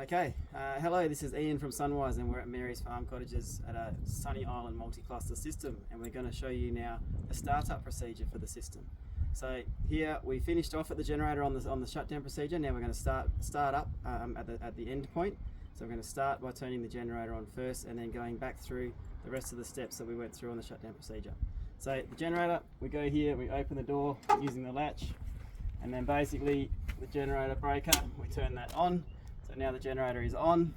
Okay, hello, this is Ian from Sunwise and we're at Mary's Farm Cottages at a Sunny Island multi-cluster system, and we're going to show you now the startup procedure for the system. So here we finished off at the generator on the shutdown procedure. Now we're going to start up at the end point. So we're going to start by turning the generator on first and then going back through the rest of the steps that we went through on the shutdown procedure. So the generator, we go here, we open the door using the latch, and then basically the generator breaker, we turn that on. So now the generator is on,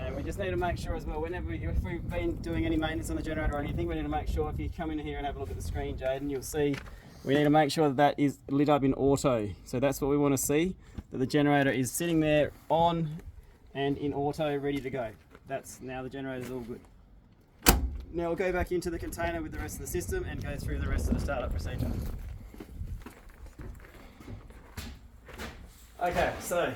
and we just need to make sure as well, if we've been doing any maintenance on the generator or anything, we need to make sure, if you come in here and have a look at the screen, Jaden, you'll see we need to make sure that is lit up in auto. So that's what we want to see, that the generator is sitting there on and in auto, ready to go. Now the generator's all good. Now we'll go back into the container with the rest of the system and go through the rest of the startup procedure. Okay, so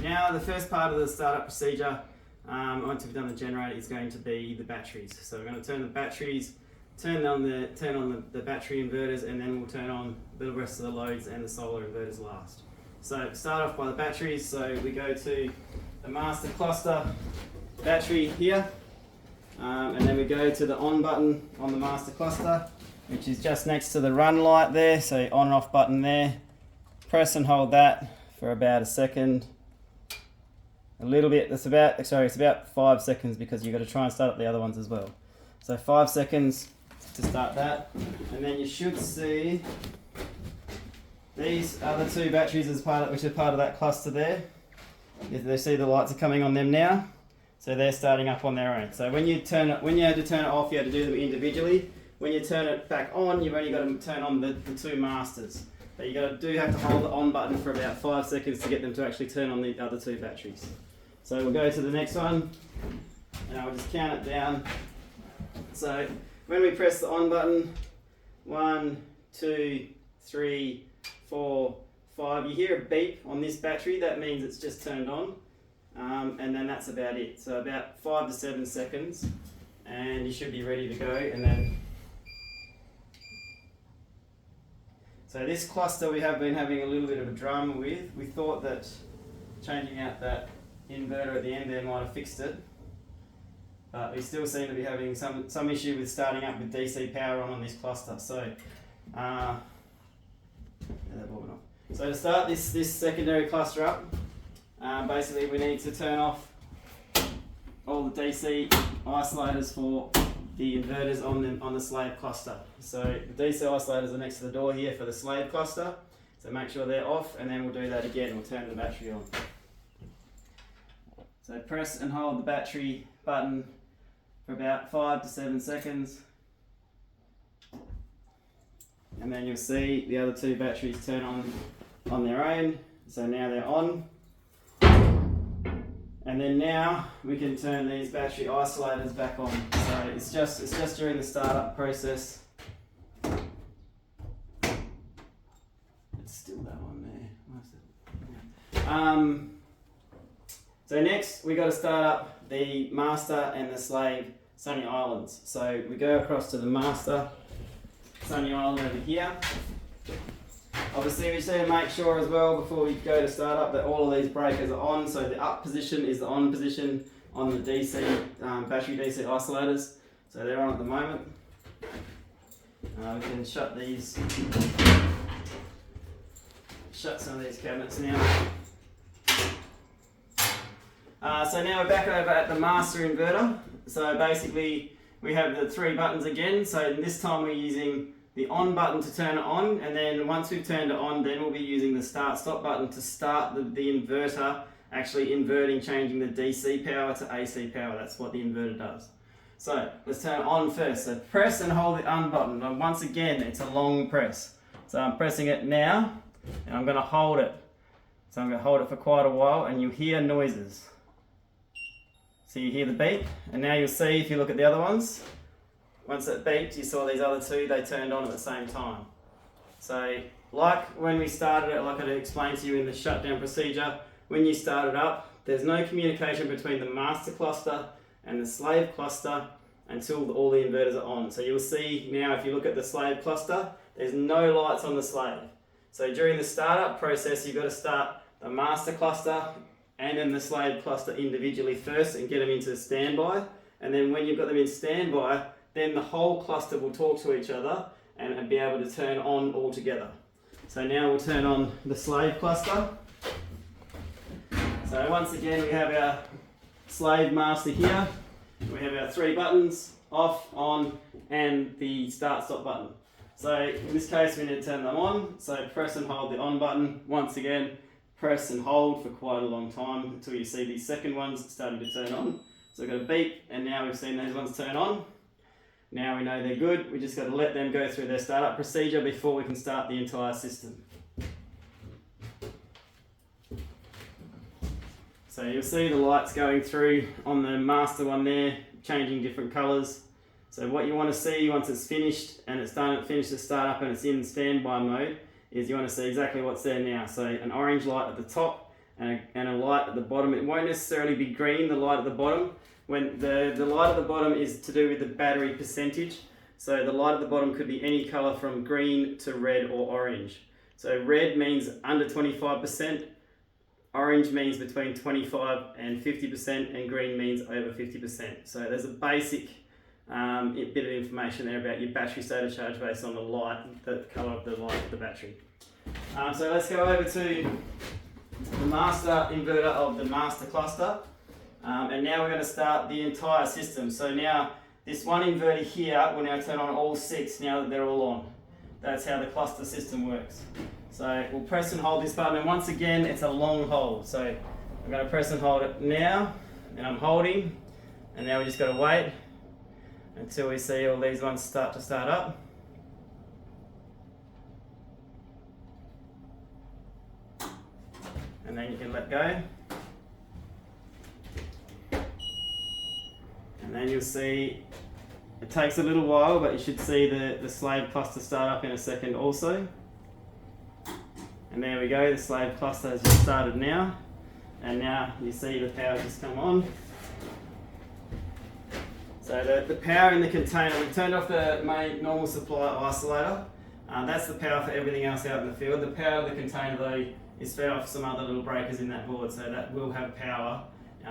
now the first part of the startup procedure, once we've done the generator, is going to be the batteries. So we're going to turn the batteries, turn on the battery inverters, and then we'll turn on the rest of the loads and the solar inverters last. So start off by the batteries. So we go to the master cluster battery here, and then we go to the on button on the master cluster, which is just next to the run light there. So on and off button there. Press and hold that for about a second. A little bit, it's about 5 seconds, because you've got to try and start up the other ones as well. So 5 seconds to start that, and then you should see these other two batteries which are part of that cluster there. They see the lights are coming on them now, so they're starting up on their own. So when you had to turn it off, you had to do them individually. When you turn it back on, you've only got to turn on the two masters. But you have to hold the on button for about 5 seconds to get them to actually turn on the other two batteries. So we'll go to the next one, and I'll just count it down. So when we press the on button, 1, 2, 3, 4, 5, you hear a beep on this battery. That means it's just turned on, and then that's about it. So about 5 to 7 seconds, and you should be ready to go. And then, so this cluster we have been having a little bit of a drama with. We thought that changing out that inverter at the end there might have fixed it, but we still seem to be having some issue with starting up with DC power on this cluster. So so to start this secondary cluster up, basically we need to turn off all the DC isolators for the inverters on the slave cluster. So the DC isolators are next to the door here for the slave cluster, so make sure they're off, and then we'll do that again. We'll turn the battery on. So press and hold the battery button for about 5 to 7 seconds, and then you'll see the other two batteries turn on their own. So now they're on, and then now we can turn these battery isolators back on. So it's just during the startup process. It's still that one there. So next we got to start up the master and the slave Sunny Islands. So we go across to the master Sunny Island over here. Obviously we just need to make sure as well, before we go to start up, that all of these breakers are on. So the up position is the on position on the DC battery DC isolators. So they're on at the moment. We can shut some of these cabinets now. So now we're back over at the master inverter. So basically we have the three buttons again. So this time we're using the on button to turn it on, and then once we've turned it on, then we'll be using the start stop button to start the inverter actually inverting, changing the DC power to AC power. That's what the inverter does. So let's turn it on first. So press and hold the on button. And once again, it's a long press. So I'm pressing it now, and I'm going to hold it. So I'm going to hold it for quite a while, and you'll hear noises. So you hear the beep, and now you'll see, if you look at the other ones, once it beeped, you saw these other two, they turned on at the same time. So like when we started it, like I explained to you in the shutdown procedure, when you start it up, there's no communication between the master cluster and the slave cluster until all the inverters are on. So you'll see now, if you look at the slave cluster, there's no lights on the slave. So during the startup process, you've got to start the master cluster and then the slave cluster individually first and get them into standby. And then when you've got them in standby, then the whole cluster will talk to each other and be able to turn on all together. So now we'll turn on the slave cluster. So once again, we have our slave master here. We have our 3 buttons, off, on, and the start stop button. So in this case, we need to turn them on. So press and hold the on button. Once again, press and hold for quite a long time until you see these second ones starting to turn on. So we've got a beep, and now we've seen those ones turn on. Now we know they're good. We just got to let them go through their startup procedure before we can start the entire system. So you'll see the lights going through on the master one there, changing different colours. So what you want to see once it's finished and it's done, it finished the startup and it's in standby mode, is you want to see exactly what's there now. So an orange light at the top and a light at the bottom. It won't necessarily be green, the light at the bottom. When the light at the bottom is to do with the battery percentage. So the light at the bottom could be any colour from green to red or orange. So red means under 25%. Orange means between 25 and 50%, and green means over 50%. So there's a basic bit of information there about your battery state of charge based on the light, the colour of the light of the battery. So let's go over to the master inverter of the master cluster. And now we're going to start the entire system. So now this one inverter here will now turn on all 6 now that they're all on. That's how the cluster system works. So we'll press and hold this button, and once again it's a long hold. So I'm going to press and hold it now, and I'm holding, and now we just got to wait until we see all these ones start to start up. And then you can let go. And then you'll see it takes a little while, but you should see the slave cluster start up in a second also. And there we go, the slave cluster has just started now. And now you see the power just come on. So the power in the container, we've turned off the main normal supply isolator. That's the power for everything else out in the field. The power of the container though is fed off some other little breakers in that board, so that will have power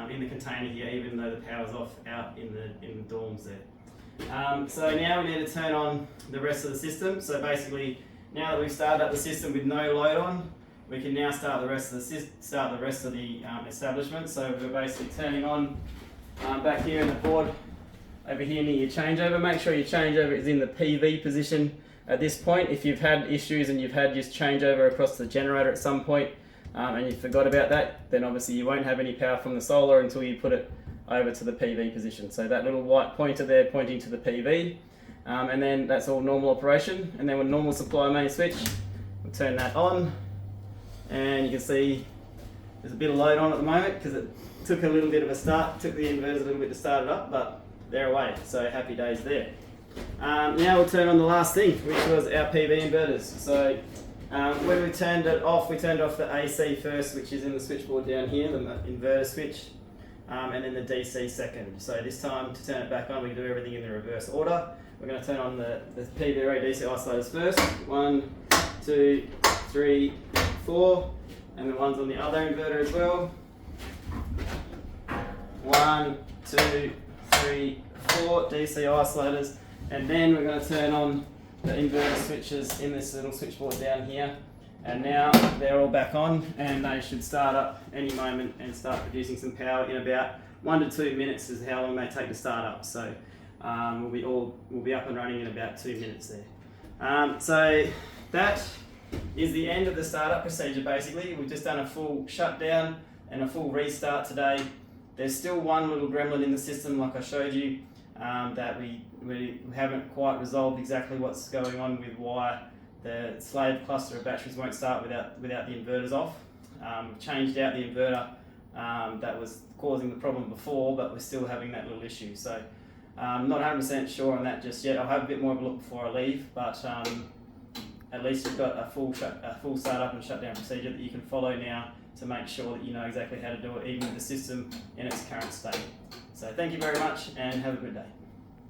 in the container here, even though the power's off out in the dorms there. So now we need to turn on the rest of the system. So basically, now that we've started up the system with no load on, we can now start the rest of the establishment. So we're basically turning on back here in the board, over here near your changeover. Make sure your changeover is in the PV position at this point. If you've had issues and you've had your changeover across the generator at some point and you forgot about that, then obviously you won't have any power from the solar until you put it over to the PV position. So that little white pointer there pointing to the PV. And then that's all normal operation. And then with normal supply main switch, we'll turn that on. And you can see there's a bit of load on at the moment because it took a little bit of a start, took the inverters a little bit to start it up, but they're away. So happy days there. Now we'll turn on the last thing, which was our PV inverters. So when we turned it off, we turned off the AC first, which is in the switchboard down here, the inverter switch, and then the DC second. So this time to turn it back on, we do everything in the reverse order. We're going to turn on the PV array DC isolators first. 1, 2, 3, 4, and the ones on the other inverter as well. 1, 2, 3, 4 DC isolators, and then we're going to turn on the inverter switches in this little switchboard down here. And now they're all back on, and they should start up any moment and start producing some power in about 1 to 2 minutes is how long they take to start up. So we'll be up and running in about 2 minutes there. So that is the end of the startup procedure. Basically, we've just done a full shutdown and a full restart today. There's still one little gremlin in the system, like I showed you, that we haven't quite resolved exactly what's going on with why the slave cluster of batteries won't start without the inverters off. We've changed out the inverter that was causing the problem before, but we're still having that little issue. So I'm not 100% sure on that just yet. I'll have a bit more of a look before I leave, but at least you've got a full startup and shutdown procedure that you can follow now to make sure that you know exactly how to do it, even with the system in its current state. So thank you very much and have a good day.